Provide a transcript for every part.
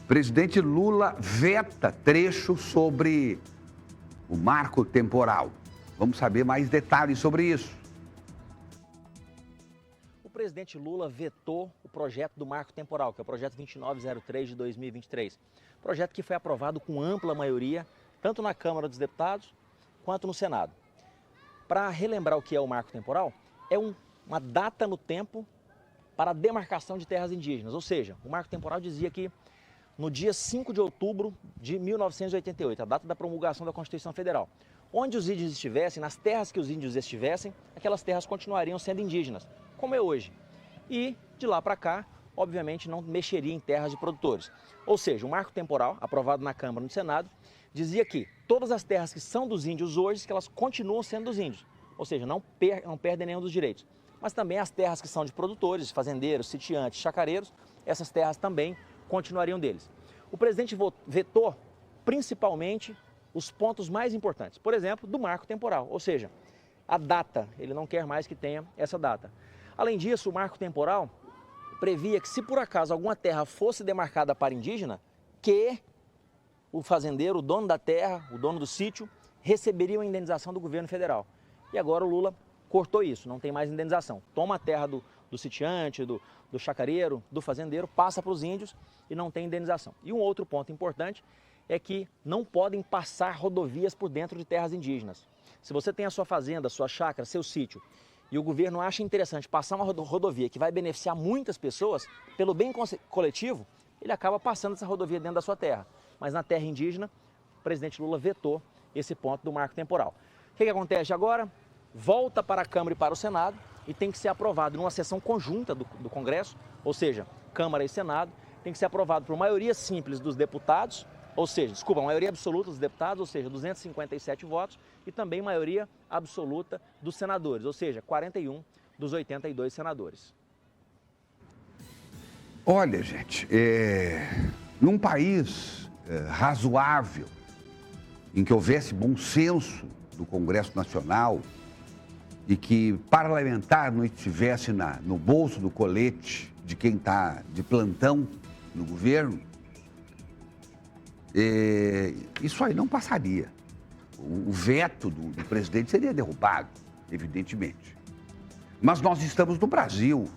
Presidente Lula veta trecho sobre o marco temporal. Vamos saber mais detalhes sobre isso. O presidente Lula vetou o projeto do marco temporal, que é o projeto 2903 de 2023. Projeto que foi aprovado com ampla maioria, tanto na Câmara dos Deputados quanto no Senado. Para relembrar o que é o marco temporal, é uma data no tempo para a demarcação de terras indígenas. Ou seja, o marco temporal dizia que no dia 5 de outubro de 1988, a data da promulgação da Constituição Federal, onde os índios estivessem, nas terras que os índios estivessem, aquelas terras continuariam sendo indígenas, como é hoje. E de lá para cá, obviamente, não mexeria em terras de produtores. Ou seja, o marco temporal, aprovado na Câmara e no Senado, dizia que todas as terras que são dos índios hoje, que elas continuam sendo dos índios. Ou seja, não perdem nenhum dos direitos. Mas também as terras que são de produtores, fazendeiros, sitiantes, chacareiros, essas terras também continuariam deles. O presidente vetou principalmente os pontos mais importantes, por exemplo, do marco temporal, ou seja, a data, ele não quer mais que tenha essa data. Além disso, o marco temporal previa que se por acaso alguma terra fosse demarcada para indígena, que o fazendeiro, o dono da terra, o dono do sítio, receberia uma indenização do governo federal. E agora o Lula cortou isso, não tem mais indenização. Toma a terra do sitiante, do chacareiro, do fazendeiro, passa para os índios e não tem indenização. E um outro ponto importante é que não podem passar rodovias por dentro de terras indígenas. Se você tem a sua fazenda, sua chácara, seu sítio, e o governo acha interessante passar uma rodovia que vai beneficiar muitas pessoas, pelo bem coletivo, ele acaba passando essa rodovia dentro da sua terra. Mas na terra indígena, o presidente Lula vetou esse ponto do marco temporal. O que acontece agora? Volta para a Câmara e para o Senado e tem que ser aprovado numa sessão conjunta do Congresso, ou seja, Câmara e Senado, tem que ser aprovado por maioria simples dos deputados, ou seja, maioria absoluta dos deputados, ou seja, 257 votos, e também maioria absoluta dos senadores, ou seja, 41 dos 82 senadores. Olha, gente, num país razoável, em que houvesse bom senso do Congresso Nacional e que parlamentar não estivesse no bolso do colete de quem está de plantão no governo, isso aí não passaria. O veto do presidente seria derrubado, evidentemente. Mas nós estamos no Brasil.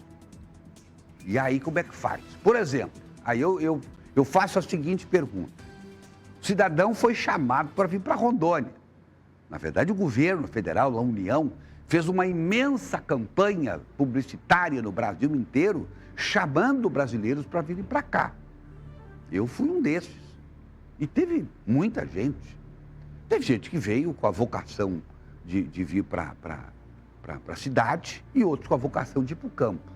E aí como é que faz? Por exemplo, aí eu faço a seguinte pergunta. O cidadão foi chamado para vir para Rondônia. Na verdade, o governo federal, a União, fez uma imensa campanha publicitária no Brasil inteiro, chamando brasileiros para virem para cá. Eu fui um desses. E teve muita gente. Teve gente que veio com a vocação de vir para a cidade e outros com a vocação de ir para o campo.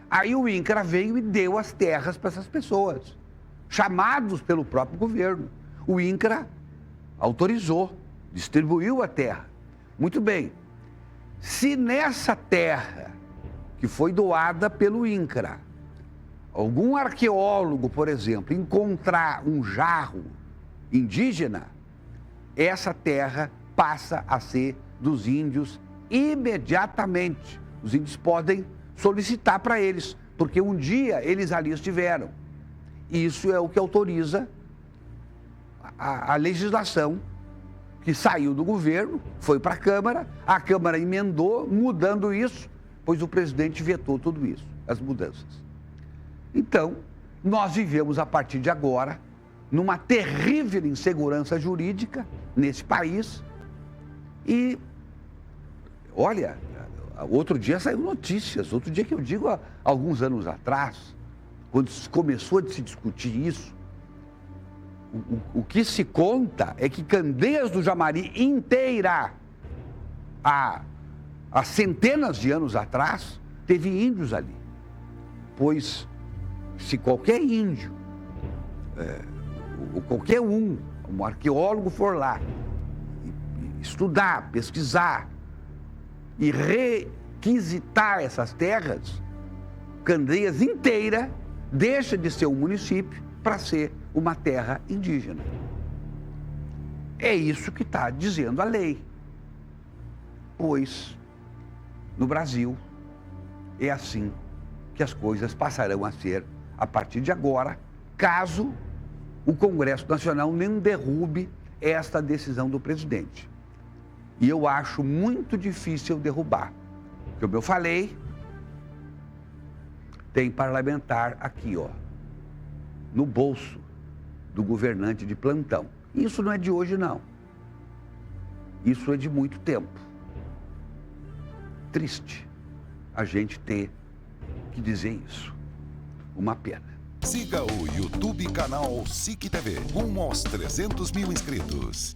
Aí o INCRA veio e deu as terras para essas pessoas, chamados pelo próprio governo. O INCRA autorizou, distribuiu a terra. Muito bem. Se nessa terra que foi doada pelo INCRA, algum arqueólogo, por exemplo, encontrar um jarro indígena, essa terra passa a ser dos índios imediatamente. Os índios podem solicitar para eles, porque um dia eles ali estiveram. Isso é o que autoriza a legislação que saiu do governo, foi para a Câmara emendou, mudando isso, pois o presidente vetou tudo isso, as mudanças. Então, nós vivemos a partir de agora numa terrível insegurança jurídica nesse país e, olha, outro dia saiu notícias, outro dia que eu digo há alguns anos atrás, quando começou a se discutir isso, o que se conta é que Candeias do Jamari inteira, há centenas de anos atrás, teve índios ali. Pois, se qualquer índio, ou qualquer um arqueólogo for lá, estudar, pesquisar e requisitar essas terras, Candeias inteira deixa de ser um município para ser uma terra indígena. É isso que está dizendo a lei. Pois, no Brasil, é assim que as coisas passarão a ser a partir de agora, caso o Congresso Nacional não derrube esta decisão do presidente. E eu acho muito difícil derrubar. Como eu falei, tem parlamentar aqui, ó, no bolso do governante de plantão. Isso não é de hoje, não. Isso é de muito tempo. Triste a gente ter que dizer isso. Uma pena. Siga o YouTube canal SIC TV, rumo aos 300 mil inscritos.